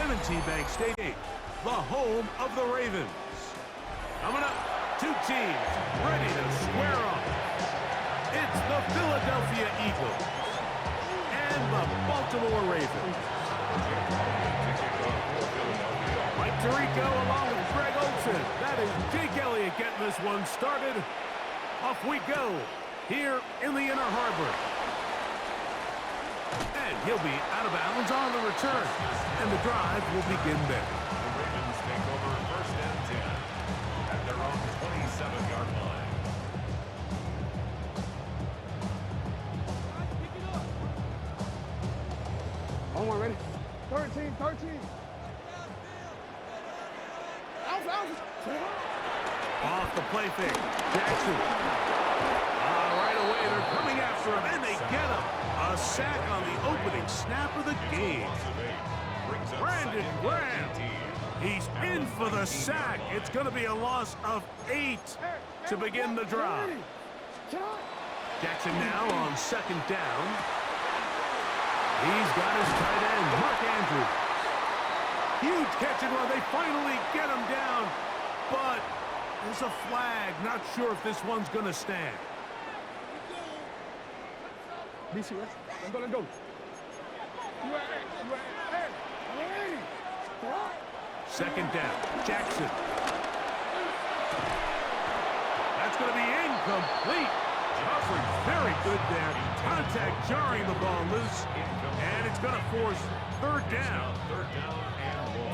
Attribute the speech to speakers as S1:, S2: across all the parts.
S1: M&T Bank Stadium, the home of the Ravens. Coming up, two teams ready to square off. It's the Philadelphia Eagles and the Baltimore Ravens. Mike Tirico along with Greg Olsen. That is Jake Elliott getting this one started. Off we go here in the Inner Harbor. And he'll be out of bounds on the return. And the drive will begin there.
S2: The Ravens take over first and 10 at their own 27-yard line.
S3: On one, ready? 13.
S1: Off the play fake. Jackson. Right away, they're coming after him, and they get him. A sack on the opening snap of the game. Brandon Graham. He's in for the sack. It's going to be a loss of 8 to begin the drive. Jackson now on second down. He's got his tight end, Mark Andrews. Huge catch and run. They finally get him down, but there's a flag. Not sure if this one's going to stand.
S3: Be serious. I'm going to go.
S1: Second down, Jackson. That's going to be incomplete. Coverage very good there. Contact jarring the ball loose, and it's going to force third down.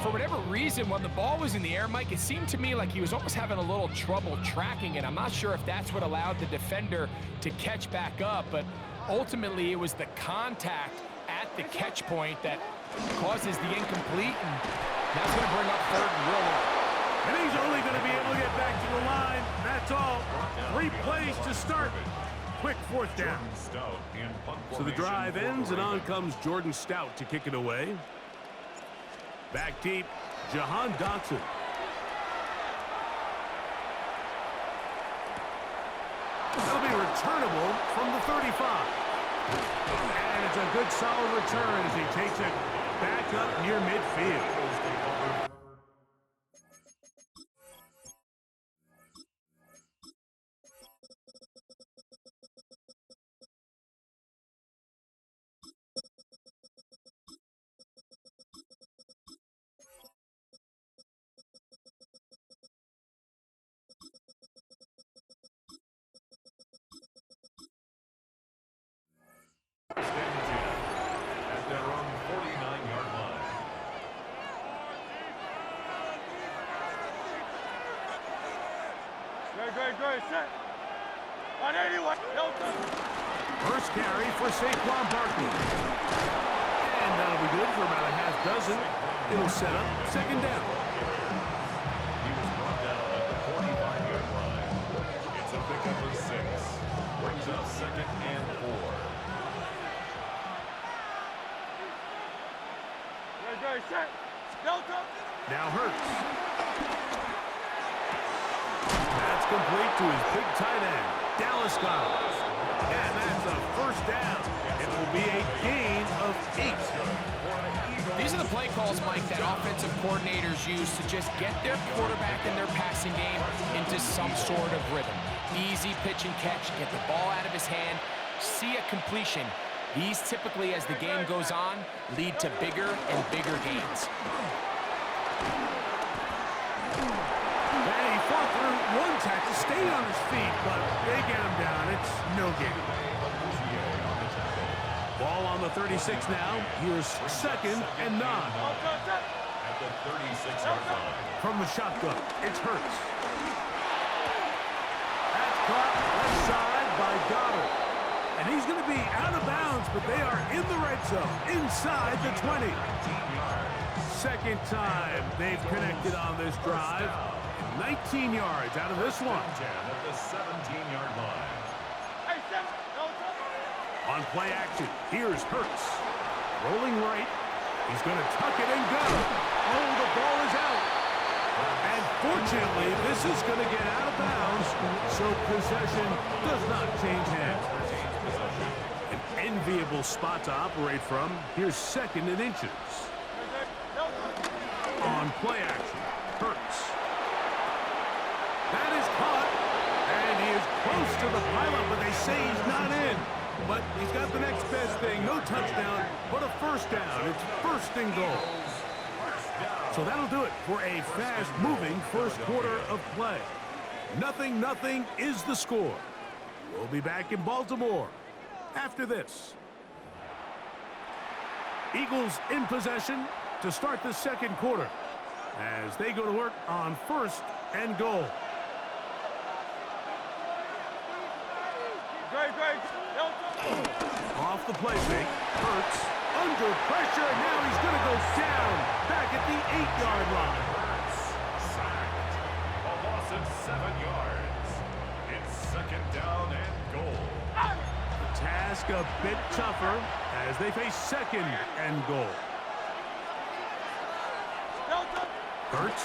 S4: For whatever reason, when the ball was in the air, Mike, it seemed to me like he was almost having a little trouble tracking it. I'm not sure if that's what allowed the defender to catch back up, but ultimately it was the contact at the catch point that causes the incomplete, and that's going to bring up third and real low.
S1: And he's only going to be able to get back to the line. That's all. 3 plays to start. Quick fourth down. So the drive ends, and on comes Jordan Stout to kick it away. Back deep, Jahan Dotson. That'll be returnable from the 35. And it's a good solid return as he takes it back up near midfield.
S2: At their own 49-yard line.
S3: Great, set. On 81.
S1: First carry for Saquon Barkley. And that'll be good for about a half dozen. It'll set up second down.
S2: He was brought down at the 45-yard line. It's a pickup of 6. Brings up second and 4.
S3: Great, set.
S1: Now Hurts. That's complete to his big tight end, Dallas Goedert. And that's a first down. It will be a gain of 8.
S4: These are the play calls, Mike, that offensive coordinators use to just get their quarterback and their passing game into some sort of rhythm. Easy pitch and catch, get the ball out of his hand, see a completion. These typically, as the game goes on, lead to bigger and bigger gains.
S1: And he fought through one tackle, stayed on his feet, but they get him down. It's no gain. Ball on the 36 now. Here's second and 9.
S2: At the 36-yard line.
S1: From the shotgun, it's Hurts. That's caught left side by Goddard. And he's going to be out of bounds, but they are in the red zone, inside the 20. Second time they've connected on this drive. 19 yards out of this one.
S2: At the 17-yard line.
S1: On play action, here's Hurts. Rolling right. He's going to tuck it and go. Oh, the ball is out. And fortunately, this is going to get out of bounds, so possession does not change hands. An enviable spot to operate from. Here's second and inches. play action. Hurts. That is caught. And he is close to the pylon, but they say he's not in. But he's got the next best thing. No touchdown, but a first down. It's first and goal. So that'll do it for a fast-moving first quarter of play. 0-0 is the score. We'll be back in Baltimore after this. Eagles in possession to start the second quarter as they go to work on first and goal. Off the play fake. Hurts. Under pressure. Now he's going to go down. Back at the 8-yard line.
S2: Sacked. A loss of 7 yards. It's second down and goal.
S1: The task a bit tougher as they face second and goal. Hurts.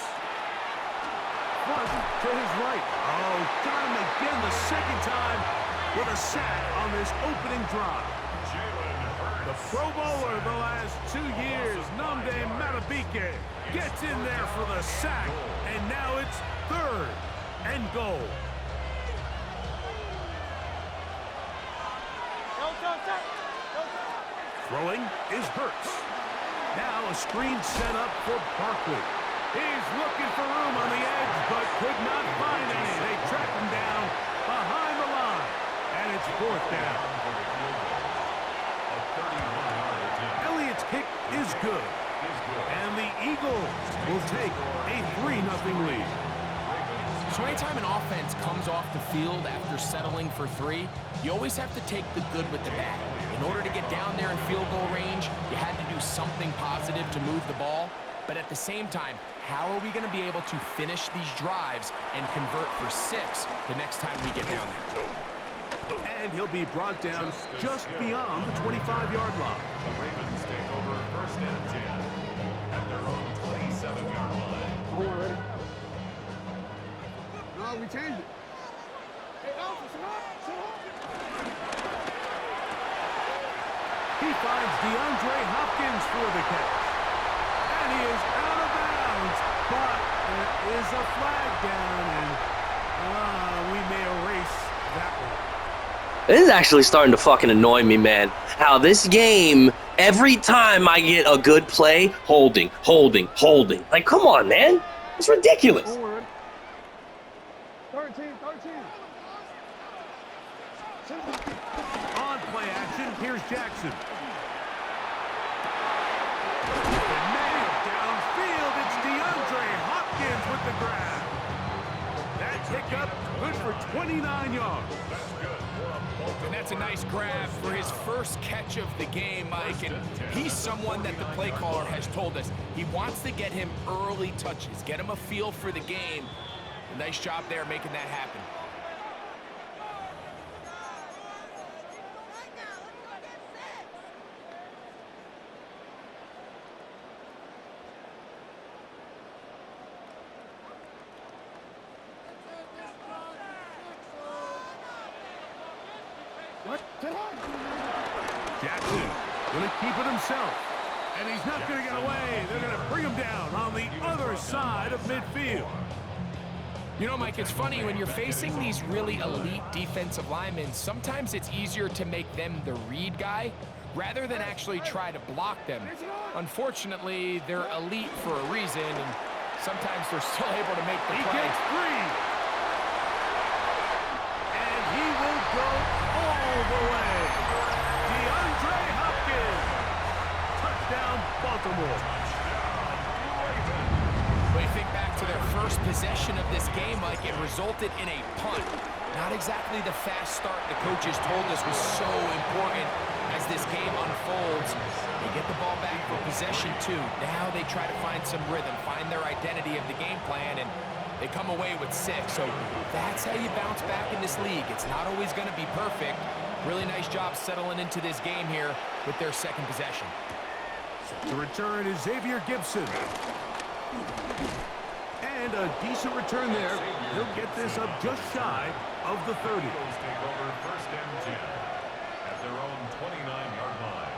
S1: Front to his right. Oh, got him again the second time with a sack on this opening drive. The Pro Bowler the last 2 years, Nnamdi Madubuike, gets in there for the sack, and now it's third and goal. Throwing is Hurts. Now a screen set up for Barkley. He's looking for room on the edge, but could not find any. They track him down behind the line, and it's fourth down. Elliott's kick is good, and the Eagles will take a 3-0 lead.
S4: So anytime an offense comes off the field after settling for 3, you always have to take the good with the bad. In order to get down there in field goal range, you had to do something positive to move the ball. But at the same time, how are we going to be able to finish these drives and convert for 6 the next time we get down there?
S1: And he'll be brought down just beyond the 25-yard line.
S2: The Ravens take over first and 10 at their own 27-yard line.
S3: Hold on, ready? No, we changed it. Hey, Alpha, sit up.
S1: He finds DeAndre Hopkins for the catch. And he is out of bounds, but there is a flag down, and we may erase that one.
S5: This is actually starting to fucking annoy me, man. How this game, every time I get a good play, holding. Like, come on, man. It's ridiculous.
S3: Hold on, ready? 13.
S1: On play action, here's Jackson. Downfield, it's DeAndre Hopkins with the grab. That pickup good for 29 yards.
S4: And that's a nice grab for his first catch of the game, Mike. And he's someone that the play caller has told us he wants to get him early touches, get him a feel for the game. A nice job there making that happen.
S3: What? Get on.
S1: Jackson going to keep it himself. And he's not going to get away. They're going to bring him down on the other side of midfield.
S4: You know, Mike, it's funny, when you're facing these really elite defensive linemen, sometimes it's easier to make them the read guy rather than actually try to block them. Unfortunately, they're elite for a reason, and sometimes they're still able to make the
S1: He
S4: play.
S1: gets free. And he will go all the way. DeAndre Hopkins. Touchdown, Baltimore.
S4: When you think back to their first possession of this game, Mike, it resulted in a punt. Not exactly the fast start the coaches told us was so important as this game unfolds. They get the ball back for possession 2. Now they try to find some rhythm, find their identity of the game plan, and they come away with 6. So that's how you bounce back in this league. It's not always going to be perfect. Really nice job settling into this game here with their second possession.
S1: The return is Xavier Gibson. And a decent return there. He'll get this up just shy of the 30.
S2: Eagles take over first and 10 at their own 29-yard line.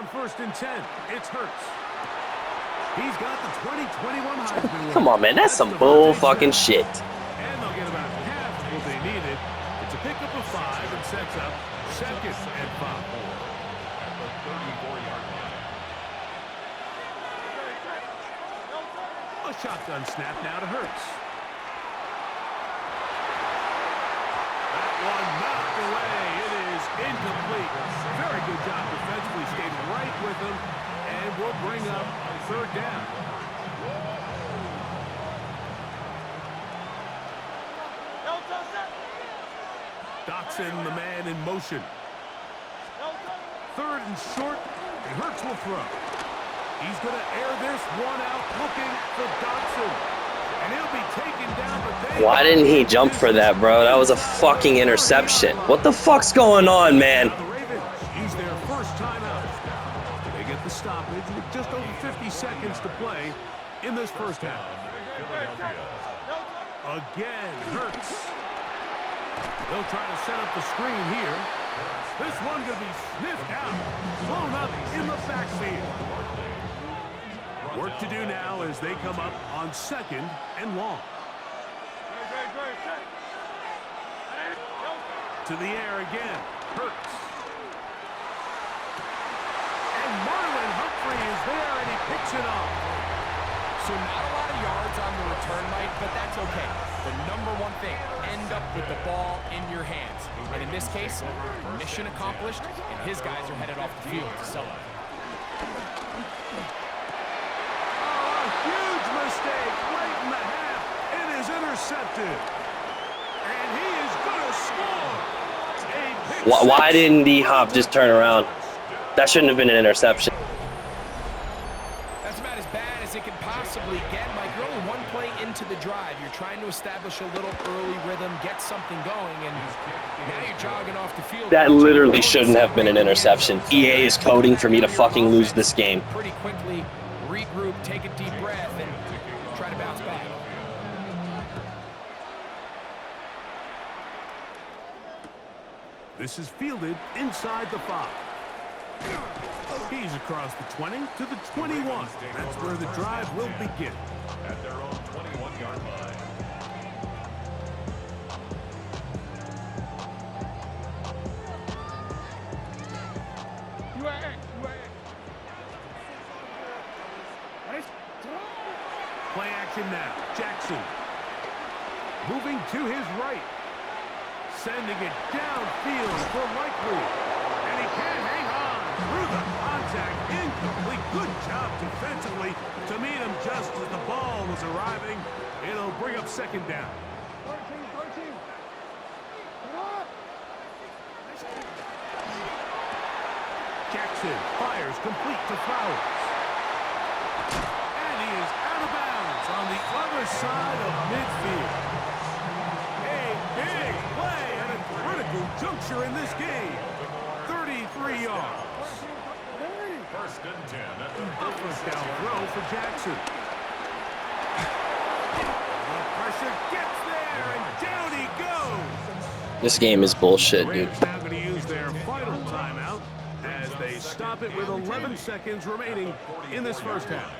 S1: on 1st and 10. It's Hurts. He's got the 2021 Heisman winner.
S5: Come on, man. That's some bull fucking shit.
S1: And they'll get about half what they needed. It's a pickup of 5 and sets up 2nd and 5.
S2: At the 34-yard line.
S1: A shotgun snap now to Hurts. That one knocked away. It is incomplete. Very good job defensively. Stayed right with him. And will bring up 3rd down. Dotson, the man in motion. 3rd and short, and Hurts will throw. He's going to air this one out, looking for Dotson. And he'll be taken down, but
S5: Why didn't he jump for that, bro? That was a fucking interception. What the fuck's going on, man?
S1: The Ravens use their first timeout. They get the stoppage with just over 50 seconds to play in this first half. Again, Hurts. They'll try to set up the screen here. This one going to be sniffed out, blown up in the backfield. Work to do now as they come up on 2nd and long. To the air again, Hurts. And Marlon Humphrey is there, and he picks it up.
S4: So not a lot of yards on the return, Mike, but that's okay. The number one thing, end up with the ball in your hands. And in this case, mission accomplished, and his guys are headed off the field to celebrate.
S1: Huge mistake late in the half. It is intercepted. And he is going to score.
S5: Why didn't D-Hop just turn around? That shouldn't have been an interception.
S4: That's about as bad as it can possibly get, Mike. You're only one play into the drive. You're trying to establish a little early rhythm, get something going, and now you're jogging off the field.
S5: That literally shouldn't have been an interception. EA is coding for me to fucking lose this game.
S4: Pretty quickly, regroup, take a deep breath, and try to bounce back.
S1: This is fielded inside the 5. He's across the 20 to the 21. That's where the drive will begin.
S2: At their own 21-yard line.
S1: Play action now. Jackson. Moving to his right. Sending it downfield for Likely. And he can't hang on through the contact. Incomplete. Good job defensively to meet him just as the ball was arriving. It'll bring up 2nd down.
S3: 13.
S1: Jackson fires complete to Flowers. And he is out of bounds on the other side of midfield. A big play at a critical juncture in this game. 33 yards.
S2: 1st and 10 at the
S1: A first down throw for Jackson. The pressure gets there, and down he goes.
S5: This game is bullshit,
S1: The
S5: dude.
S1: Ravens now going to use their final timeout as they stop it with 11 seconds remaining in this first half.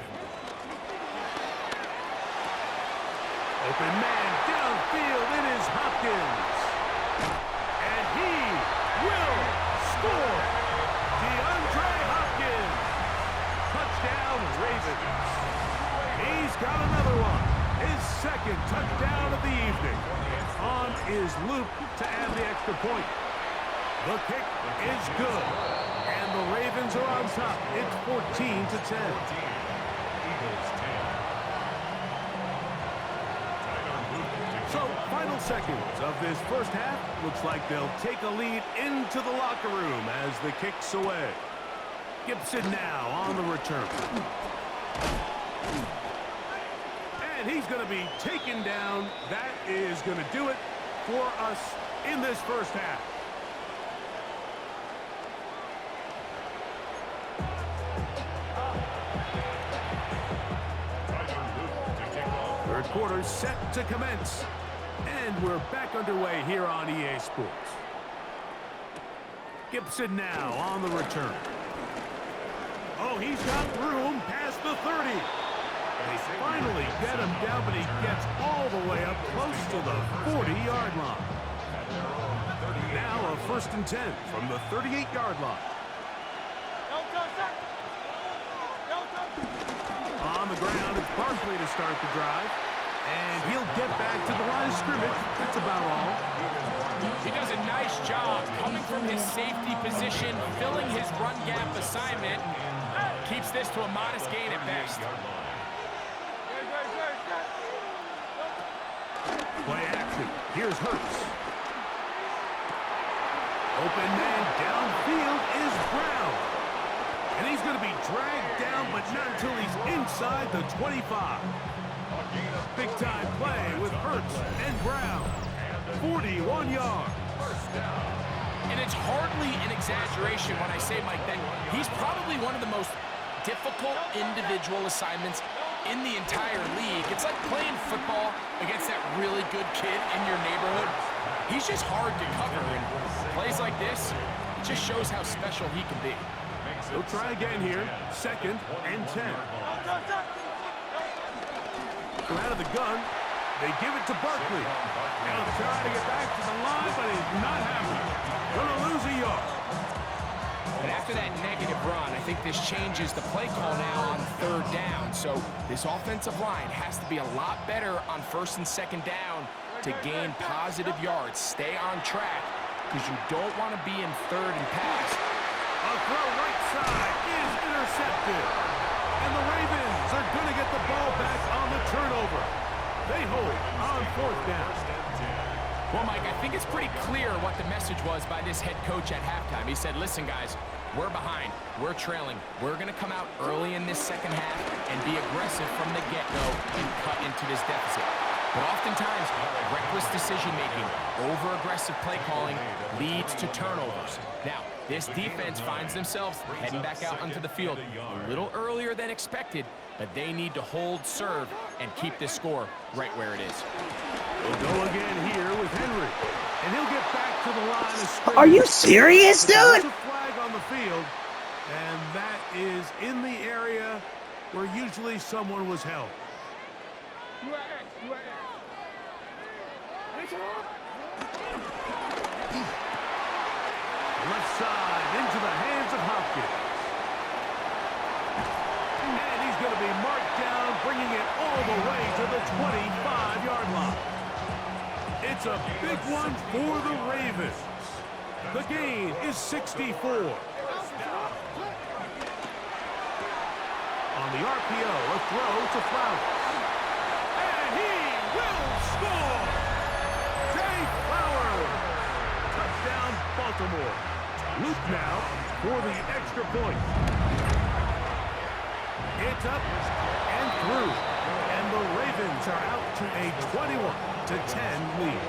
S1: Open man downfield. It is Hopkins. And he will score. DeAndre Hopkins. Touchdown, Ravens. He's got another one. His 2nd touchdown of the evening. On is Luke to add the extra point. The kick is good. And the Ravens are on top. It's 14-10.
S2: Eagles 10.
S1: So, final seconds of this first half. Looks like they'll take a lead into the locker room as the kick's away. Gibson now on the return. And he's going to be taken down. That is going to do it for us in this first half. Third quarter set to commence. And we're back underway here on EA Sports. Gibson now on the return. Oh, he's got room past the 30. They finally get him down, but he gets all the way up close to the 40-yard line. Now a 1st and 10 from the 38-yard line. On the ground, it's Barkley to start the drive. And he'll get back to the line of scrimmage. That's about all.
S4: He does a nice job coming from his safety position, filling his run gap assignment. Keeps this to a modest gain at best.
S1: Play action. Here's Hurts. Open man downfield is Brown. And he's going to be dragged down, but not until he's inside the 25. Big-time play with Hurts and Brown. 41 yards.
S4: And it's hardly an exaggeration when I say, Mike, that he's probably one of the most difficult individual assignments in the entire league. It's like playing football against that really good kid in your neighborhood. He's just hard to cover, and plays like this, it just shows how special he can be.
S1: He'll try again here. 2nd and 10. From out of the gun, they give it to Barkley. Now trying to get back to the line, but he's not having it. Gonna lose a yard.
S4: And after that negative run, I think this changes the play call now on 3rd down. So this offensive line has to be a lot better on 1st and 2nd down to gain positive yards. Stay on track, because you don't want to be in 3rd and pass.
S1: A throw right side is intercepted. And the Ravens are going to get the ball back on the turnover. They hold on 4th down.
S4: Well, Mike, I think it's pretty clear what the message was by this head coach at halftime. He said, listen, guys, we're behind. We're trailing. We're going to come out early in this 2nd half and be aggressive from the get-go and cut into this deficit. But oftentimes, reckless decision-making, over-aggressive play calling leads to turnovers. Now, this defense finds themselves heading back out onto the field a little earlier than expected, but they need to hold serve and keep this score right where it is.
S1: We'll go again here with Henry, and he'll get back to the line of scrimmage.
S5: Are you serious, dude?
S1: There's a flag on the field, and that is in the area where usually someone was held. Left side into the hands of Hopkins. And he's going to be marked down, bringing it all the way to the 25-yard line. It's a big one for the Ravens. The gain is 64. On the RPO, a throw to Flowers. And he will score! Jay Flowers! Touchdown, Baltimore. Luke now for the extra point. It's up and through. And the Ravens are out to a 21-10 lead.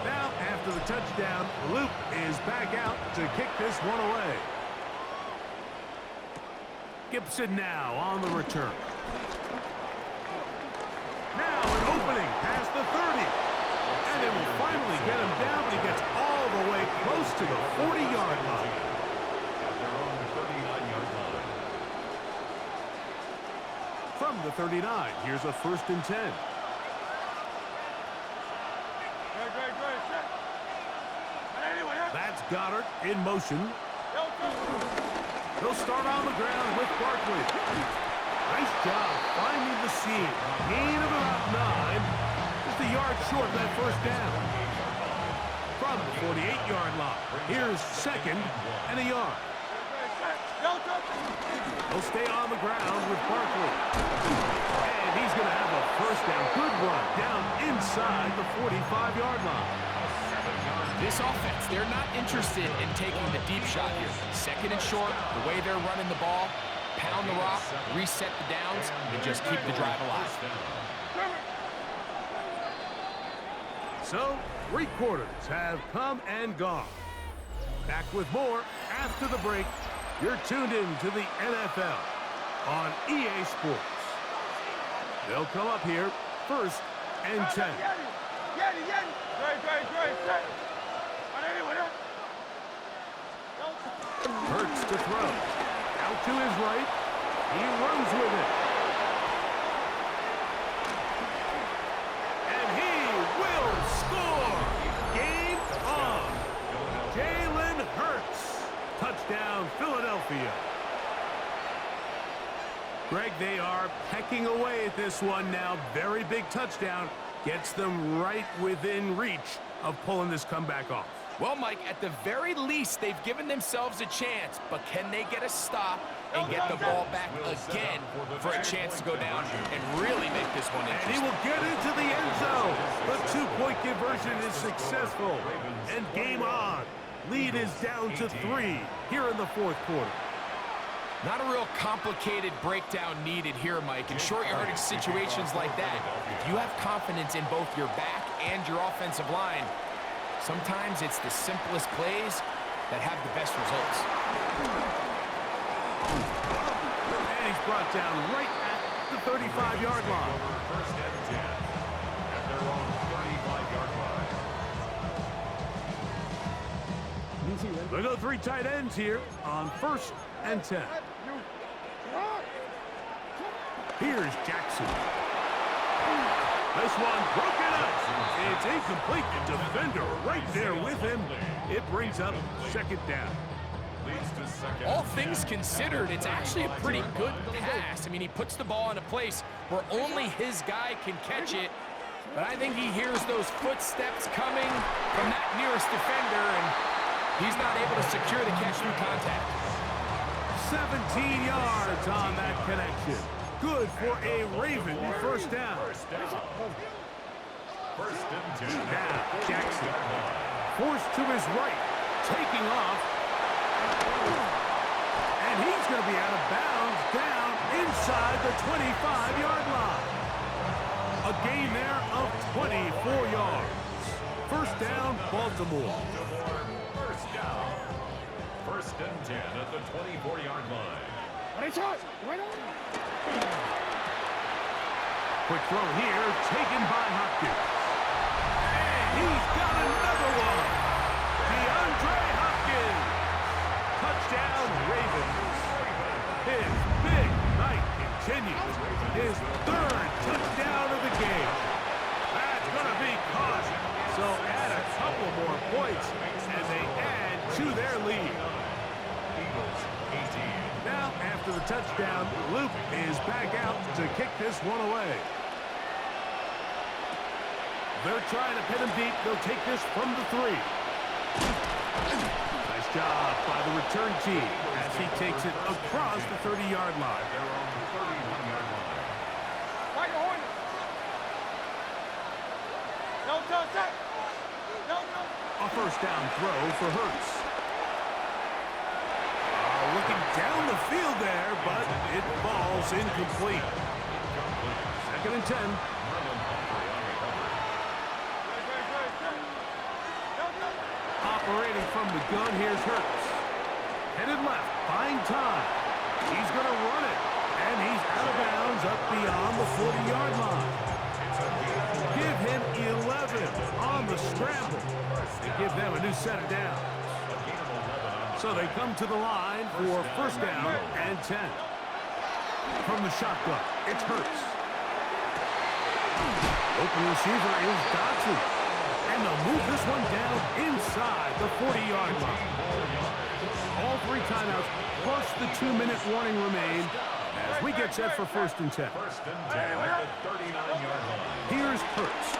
S1: Now, after the touchdown, Luke is back out to kick this one away. Gibson now on the return. Now an opening past the 30. And it will finally get him down, but he gets all the way close to the 40-yard line. From the 39, here's a 1st and 10. That's Goddard in motion. He'll start on the ground with Barkley. Nice job finding the seam. Gain of about 9. Just a yard short of that 1st down. From the 48-yard line, here's 2nd and a yard. He'll stay on the ground with Barkley. And he's going to have a 1st down. Good run down inside the 45-yard line.
S4: This offense, they're not interested in taking the deep shot here. 2nd and short, the way they're running the ball, pound the rock, reset the downs, and just keep the drive alive.
S1: So, 3 quarters have come and gone. Back with more after the break. You're tuned in to the NFL on EA Sports. They'll come up here first and 10. Hurts to throw. Out to his right. He runs with it. And he will score. Game on. Jalen Hurts. Touchdown, Philadelphia. Greg, they are pecking away at this one now. Very big touchdown. Gets them right within reach of pulling this comeback off.
S4: Well, Mike, at the very least, they've given themselves a chance, but can they get a stop and get the ball back again for a chance to go down and really make this one interesting?
S1: And he will get into the end zone. The two-point conversion is successful. And game on. Lead is down to 3 here in the fourth quarter.
S4: Not a real complicated breakdown needed here, Mike. In short yardage situations like that, if you have confidence in both your back and your offensive line, sometimes it's the simplest plays that have the best results.
S1: And he's brought down right at the 35-yard line.
S2: First and 10 at their own 35-yard line.
S1: They go 3 tight ends here on first and 10. Here's Jackson. This one broken up. It's incomplete. The defender right there with him. It brings up second down.
S4: All things considered, it's actually a pretty good pass. I mean, he puts the ball in a place where only his guy can catch it. But I think he hears those footsteps coming from that nearest defender, and he's not able to secure the catch through contact.
S1: 17 yards on that connection. Good for a Raven first down.
S2: First and 10.
S1: Now, Jackson. Forced to his right. Taking off. And he's going to be out of bounds down inside the 25-yard line. A gain there of 24 yards. First down, Baltimore.
S2: First down. First and 10 at the 24-yard line.
S1: Quick throw here, taken by Hopkins. And he's got another one. DeAndre Hopkins. Touchdown, Ravens. His big night continues. His third touchdown of the game. That's going to be caught. So add a couple more points, and they add to their lead. Now, after the touchdown, Luke is back out to kick this one away. They're trying to pin him deep. They'll take this from the 3. Nice job by the return team as he takes it across the 30-yard line.
S2: They're on the 31-yard line.
S1: A first down throw for Hurts. Looking down the field there, but it falls incomplete. Second and 10. Operating from the gun, here's Hurts. Headed left, buying time. He's going to run it, and he's out of bounds up beyond the 40-yard line. Give him 11 on the scramble to give them a new set of downs. So they come to the line for first down and 10. From the shotgun, it's Hurts. Open receiver is Dodson. And they'll move this one down inside the 40-yard line. All 3 timeouts plus the 2-minute warning remain as we get set for first and 10.
S2: First and 10 at the 39-yard line.
S1: Here's Hurts.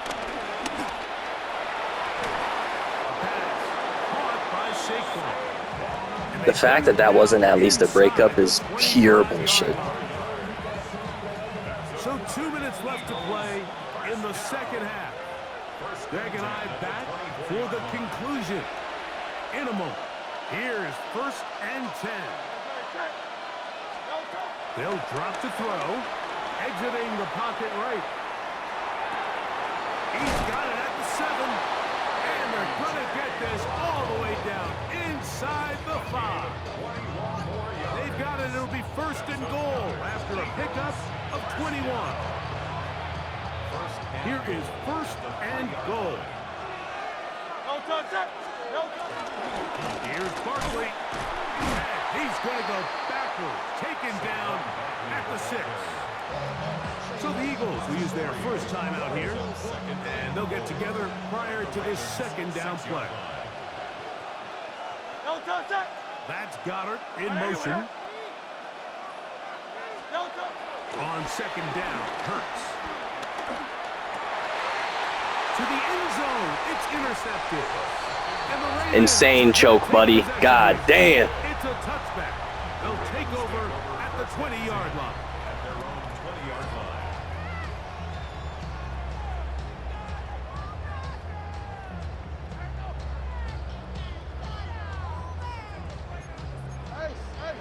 S1: Pass caught by Saquon.
S5: The fact that that wasn't at least a breakup is pure bullshit.
S1: So 2 minutes left to play in the second half. Greg and I back for the conclusion. In a moment, here's first and 10. They'll drop to throw, exiting the pocket right. He's got it at the 7, and they're going to get this all the way down inside the 5. They've got it. It'll be first and goal after a pickup of 21. Here is first and goal.
S3: No touch it. No touch.
S1: Here's Barkley. And he's going to go backwards, taken down at the 6. So the Eagles will use their first time out here, and they'll get together prior to this second down play.
S3: No touch it.
S1: That's Goddard in motion.
S3: No touch.
S1: On second down, Hurts. To the end zone, it's intercepted. And the Ravens
S5: Insane choke, buddy. God damn.
S1: It's a touchback. They'll take over at the 20-yard line.
S2: At their own 20-yard line.
S3: Hey, hey.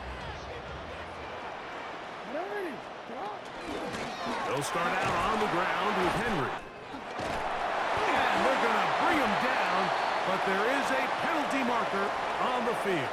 S3: Henry, come on.
S1: They'll start out on the ground with Henry. And they're going to bring him down, but there is a penalty marker on the field.